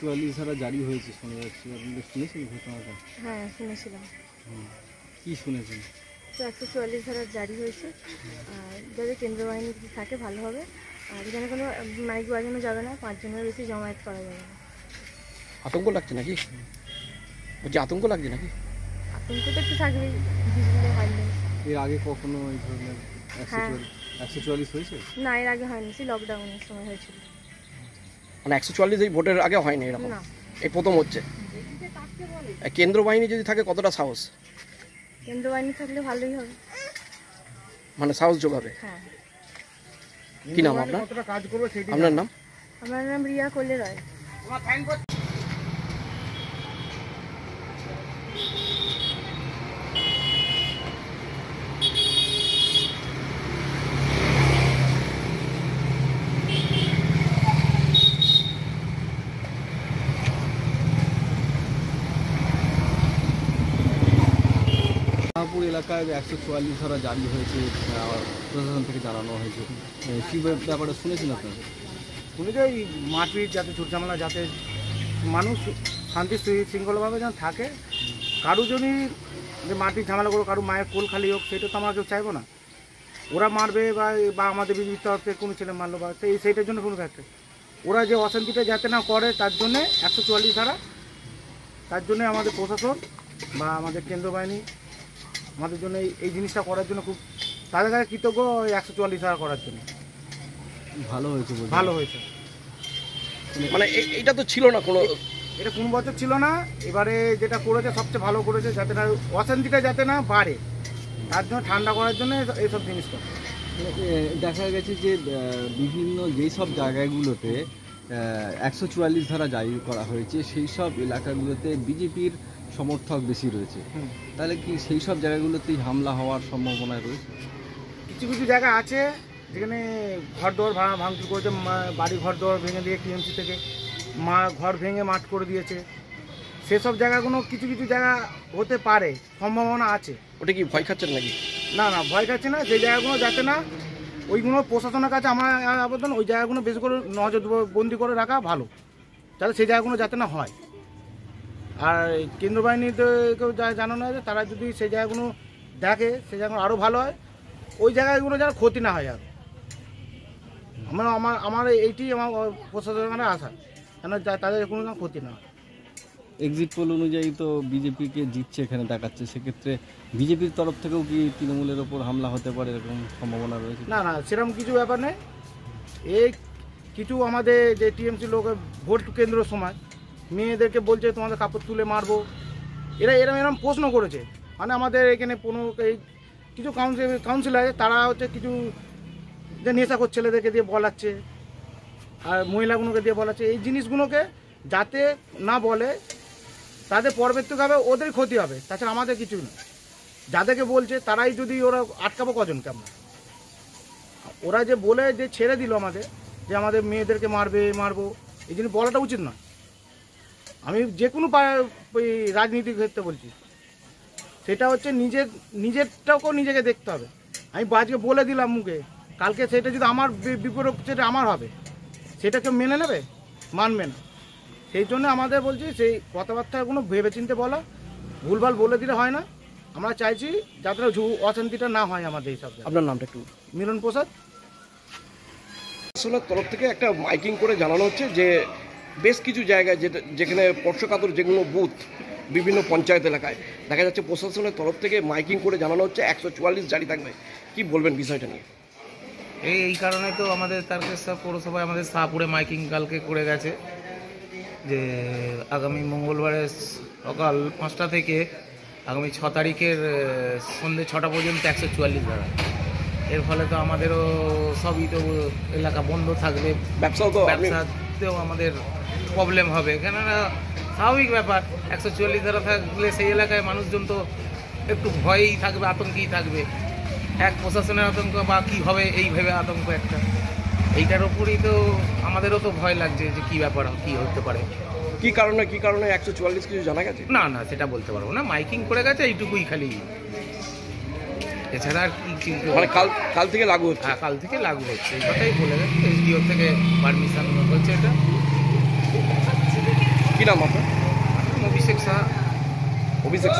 144 ধারা জারি হয়েছে শোনা যাচ্ছে, আপনি শুনেছেন ঘটনাটা? হ্যাঁ শুনেছিলাম। কি শুনেছেন? তো 144 ধারা জারি হয়েছে, আর যাদের কেন্দ্র বাহিনী থাকে ভালো হবে, আর এখানে কোনো মাইক বাজানো যাবে না, 5 জনের বেশি জমায়েত করা যাবে না। আতঙ্ক লাগছে নাকি? বলছি আতঙ্ক লাগছে নাকি? আতঙ্ক তো একটু থাকবেই, বিজলি হারলে। এর আগে কখনো এই ধরনের 144 হয়েছে? না, এর আগে হয়নি, সেই লকডাউনের সময় হয়েছিল। মানে 144 এই ভোটের আগে হয়নি এরকম? না, এই প্রথম হচ্ছে। কেন্দ্র বাহিনী যদি থাকে কতটা সাহস? কেন্দ্র বাহিনী থাকলে ভালোই হবে, মানে সাহস যোগাবে। হ্যাঁ। কি নাম আপনার? আপনার নাম? আমার নাম রিয়া কোলে রায়। শাহপুর এলাকায় 144 ধারা জারি হয়েছে, প্রশাসন থেকে জানানো হয়েছে। কি ব্যাপারে শুনেছেন আপনারা? শুনে যে এই মারপিট যাতে ঝুটঝামেলা, যাতে মানুষ শান্তি শৃঙ্খলাভাবে যেন থাকে, কারো জনই যে মারপিট ঝামেলা করো, কারো মায়ের কোল খালি হোক, সেটা তো আমরা কেউ চাইবো না। ওরা মারবে বা আমাদের বিজেপির তরফ থেকে কোনো ছেলে মারলো বা সেইটার জন্য কোনো থাকতে, ওরা যে অশান্তিটা যাতে না করে তার জন্যে 144 ধারা, তার জন্যে আমাদের প্রশাসন বা আমাদের কেন্দ্র বাহিনী আমাদের জন্য এই জিনিসটা করার জন্য খুব তাদের কাছে কৃতজ্ঞ। 144 ধারা করার জন্য ভালো হয়েছে, ভালো হয়েছে। মানে এইটা তো ছিল না কোনো, এটা কোন বছর ছিল না, এবারে যেটা করেছে সবচেয়ে ভালো করেছে, যাতে না অশান্তিটা যাতে না বাড়ে, তার জন্য ঠান্ডা করার জন্য এইসব জিনিসটা। দেখা গেছে যে বিভিন্ন যেই সব জায়গাগুলোতে 144 ধারা জারি করা হয়েছে সেই সব এলাকাগুলোতে বিজেপির সমর্থক বেশি রয়েছে, তাহলে কি সেই সব জায়গাগুলোতেই হামলা হওয়ার সম্ভাবনা রয়েছে? কিছু কিছু জায়গা আছে যেখানে ঘর দর ভাঙচুর করেছে, বাড়ি ঘর দর ভেঙে দিয়ে টিএমসি থেকে ঘর ভেঙে মাঠ করে দিয়েছে, সেসব জায়গাগুলো কিছু কিছু জায়গা হতে পারে, সম্ভাবনা আছে। ওটা কি ভয় খাচ্ছেন নাকি? না না, ভয় খাচ্ছে না, সেই জায়গাগুলো যাতে না, ওইগুলো প্রশাসনের কাছে আমার আবেদন, ওই জায়গাগুলো বেশি করে নজরবন্দি করে রাখা ভালো, যাতে সেই জায়গাগুলো যাতে না হয়। আর কেন্দ্র বাহিনীতেও জানানো আছে, তারা যদি সেই জায়গাগুলো দেখে, সেই জায়গাগুলো আরও ভালো হয়, ওই জায়গাগুলো যেন ক্ষতি না হয়। আর আমার এইটি আমার প্রশাসনের আশা, কেন তাদের কোনো ক্ষতি না হয়। এক্সিট পোল অনুযায়ী তো বিজেপিকে জিতছে এখানে দেখাচ্ছে, সেক্ষেত্রে বিজেপির তরফ থেকেও কি তৃণমূলের ওপর হামলা হতে পারে এরকম সম্ভাবনা রয়েছে? না না, সেরকম কিছু ব্যাপার নেই। এই কিছু আমাদের যে টিএমসি লোক ভোট কেন্দ্রের সময় মেয়েদেরকে বলছে তোমাদের কাপড় তুলে মারবো, এরম প্রশ্ন করেছে। মানে আমাদের এখানে এই কিছু কাউন্সিলর আছে, তারা হচ্ছে কিছু যে নেশাখোর ছেলেদেরকে দিয়ে বলাচ্ছে, আর মহিলাগুলোকে দিয়ে বলাচ্ছে, এই জিনিসগুলোকে যাতে না বলে, তাদের পরবর্তীভাবে ওদের ক্ষতি হবে, তাছাড়া আমাদের কিছুই না। যাদেরকে বলছে তারাই যদি ওরা আটকাবো কজনকে আমরা? ওরা যে বলে যে ছেড়ে দিল আমাদের, যে আমাদের মেয়েদেরকে মারবো, এই জিনিস বলাটা উচিত নয়। আমি যে কোনো রাজনীতির ক্ষেত্রে বলছি, সেটা হচ্ছে নিজেরটাকেও নিজেকে দেখতে হবে। আমি আজকে বলে দিলাম মুখে, কালকে সেটা যদি আমার বিপরীত সেটা আমার হবে, সেটা কেউ মেনে নেবে? মানবে না। সেই জন্য আমাদের বলছি, সেই কথাবার্তাগুলো ভেবেচিন্তে বলা, ভুলভাল বলে দিলে হয় না। আমরা চাইছি যাতে অশান্তিটা না হয় আমাদের এইসব। আপনার নামটা একটু? মিলন প্রসাদ। প্রশাসনের তরফ থেকে একটা মাইকিং করে জানানো হচ্ছে যে বেশ কিছু জায়গায় যেখানে স্পর্শকাতর যেগুলো বুথ বিভিন্ন পঞ্চায়েত এলাকায় দেখা যাচ্ছে, প্রশাসনের তরফ থেকে মাইকিং করে জানানো হচ্ছে 144 জারি থাকবে। কি বলবেন বিষয়টা নিয়ে? এই কারণে তো আমাদের তারকেশ্বর পৌরসভায় আমাদের শাহপুরে মাইকিং কালকে করে গেছে যে আগামী মঙ্গলবারের সকাল 5টা থেকে আগামী 6 তারিখের সন্ধ্যে 6টা পর্যন্ত 144 ধারা। এর ফলে তো আমাদেরও সবই তো এলাকা বন্ধ থাকবে, ব্যবসাতেও আমাদের প্রবলেম হবে, কেননা স্বাভাবিক ব্যাপার। 144 ধারা থাকলে সেই এলাকায় মানুষজন তো একটু ভয়েই থাকবে, আতঙ্কেই থাকবে। এক প্রশাসনের আতঙ্ক বা কী হবে এই ভেবে আতঙ্ক একটা, এইটার ওপরই তো আমাদেরও তো ভয় লাগছে যে কী ব্যাপার, কী হতে পারে, কি কারণে 144 কিছু জানা গেছে? না না, সেটা বলতে পারবো না। মাইকিং করে গেছে এইটুকুই খালি, এছাড়া আর কি। মানে কাল থেকে লাগু হচ্ছে? হ্যাঁ, কাল থেকে লাগু হচ্ছে, এই কথাই বলে গেছে। এসডিও থেকে পারমিশন হচ্ছে এটা। কি নাম আপনার? অভিষেক সাহা। অভিষেক